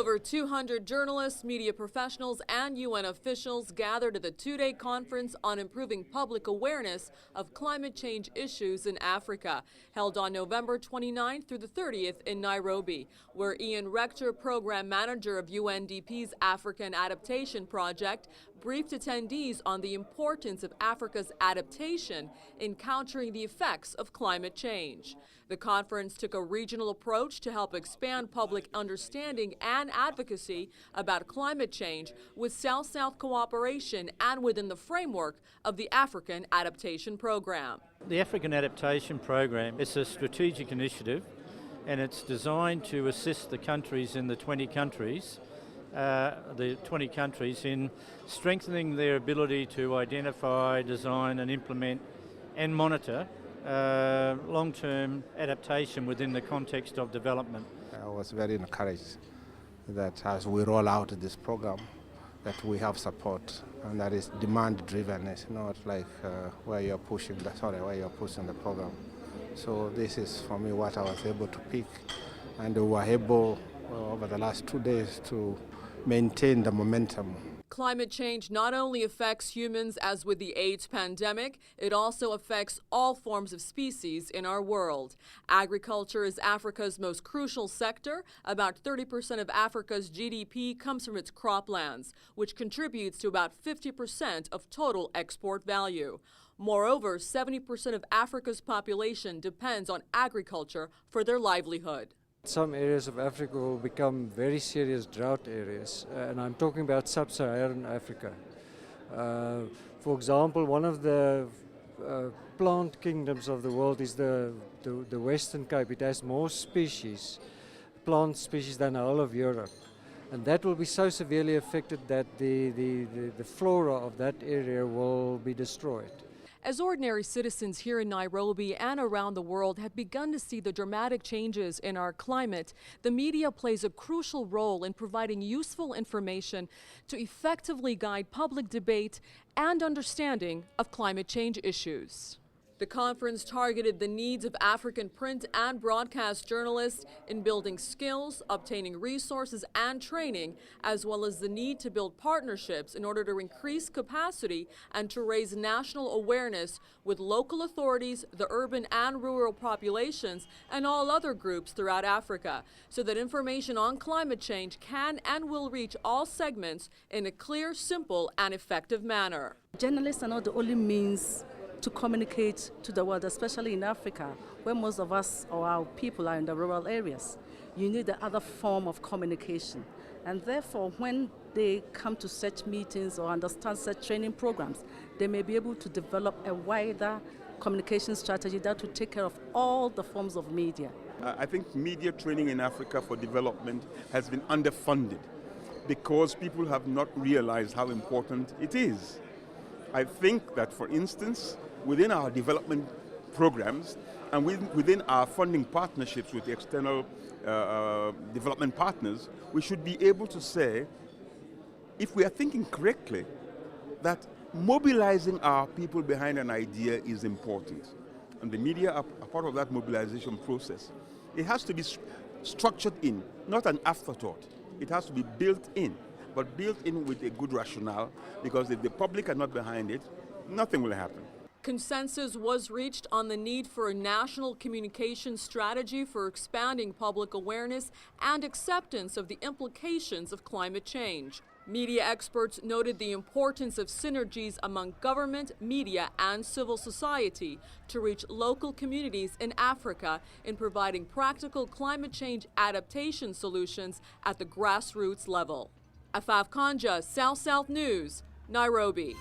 Over 200 journalists, media professionals, and UN officials gathered at the two-day conference on improving public awareness of climate change issues in Africa, held on November 29th through the 30th in Nairobi, where Ian Rector, program manager of UNDP's African Adaptation Project, briefed attendees on the importance of Africa's adaptation in countering the effects of climate change. The conference took a regional approach to help expand public understanding and advocacy about climate change with South-South cooperation and within the framework of the African Adaptation Program. The African Adaptation Program is a strategic initiative, and it's designed to assist the countries in the 20 countries in strengthening their ability to identify, design and implement and monitor long-term adaptation within the context of development. I was very encouraged that as we roll out this program that we have support, and that is demand-driven. It's not like where you're pushing the program. So this is for me what I was able to pick, and we were able over the last 2 days to maintain the momentum. Climate change not only affects humans as with the AIDS pandemic, it also affects all forms of species in our world. Agriculture is Africa's most crucial sector. About 30% of Africa's GDP comes from its croplands, which contributes to about 50% of total export value. Moreover, 70% of Africa's population depends on agriculture for their livelihood. Some areas of Africa will become very serious drought areas, and I'm talking about sub-Saharan Africa. For example, one of the plant kingdoms of the world is the Western Cape. It has more species, plant species, than the whole of Europe. And that will be so severely affected that the flora of that area will be destroyed. As ordinary citizens here in Nairobi and around the world have begun to see the dramatic changes in our climate, the media plays a crucial role in providing useful information to effectively guide public debate and understanding of climate change issues. The conference targeted the needs of African print and broadcast journalists in building skills, obtaining resources and training, as well as the need to build partnerships in order to increase capacity and to raise national awareness with local authorities, the urban and rural populations, and all other groups throughout Africa, so that information on climate change can and will reach all segments in a clear, simple, and effective manner. Journalists are not the only means to communicate to the world, especially in Africa, where most of us or our people are in the rural areas. You need the other form of communication. And therefore, when they come to such meetings or understand such training programs, they may be able to develop a wider communication strategy that will take care of all the forms of media. I think media training in Africa for development has been underfunded because people have not realized how important it is. I think that, for instance, within our development programs and within our funding partnerships with the external development partners, we should be able to say, if we are thinking correctly, that mobilizing our people behind an idea is important. And the media are part of that mobilization process. It has to be structured in, not an afterthought. It has to be built in, but built in with a good rationale, because if the public are not behind it, nothing will happen. Consensus was reached on the need for a national communication strategy for expanding public awareness and acceptance of the implications of climate change. Media experts noted the importance of synergies among government, media, and civil society to reach local communities in Africa in providing practical climate change adaptation solutions at the grassroots level. Afaf Kanja, South-South News, Nairobi.